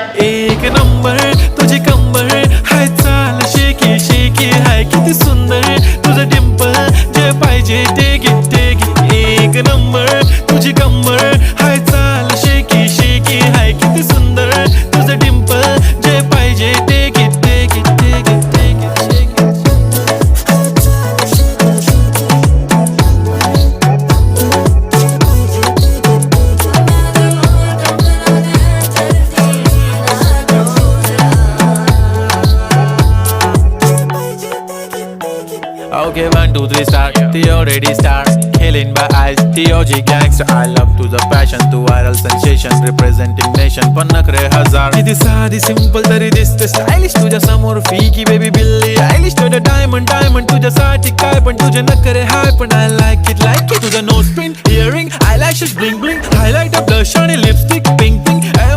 एक नंबर तुझी कंबर हाय, चाल शेकी शेकी हाय, किती सुंदर तुझं डिंपल, जे पाहिजे ते घे ते घे. एक नंबर तुझी कंबर हाय, चाल शेकी शेकी हाय, किती सुंदर तुझं डिंपल, जे पाहिजे ते घे ते घे ते घे ते घे shaky. Okay, 1, 2, 3 start. The already start. Killing by eyes. The OG gangster. I love to the passion, to viral sensation, representing nation. पन्नकरे हजार. किती साधी simple तरी दिसते stylish तुझ्या समोर फीकी baby बिल्ली आयलिश. तुझं diamond तुझ्यासाठी काय पण तुझे नखरे हाय पण I like it तुझं nose pin, earring, eyelashes bling bling, highlighter, blush आणि lipstick pink pink.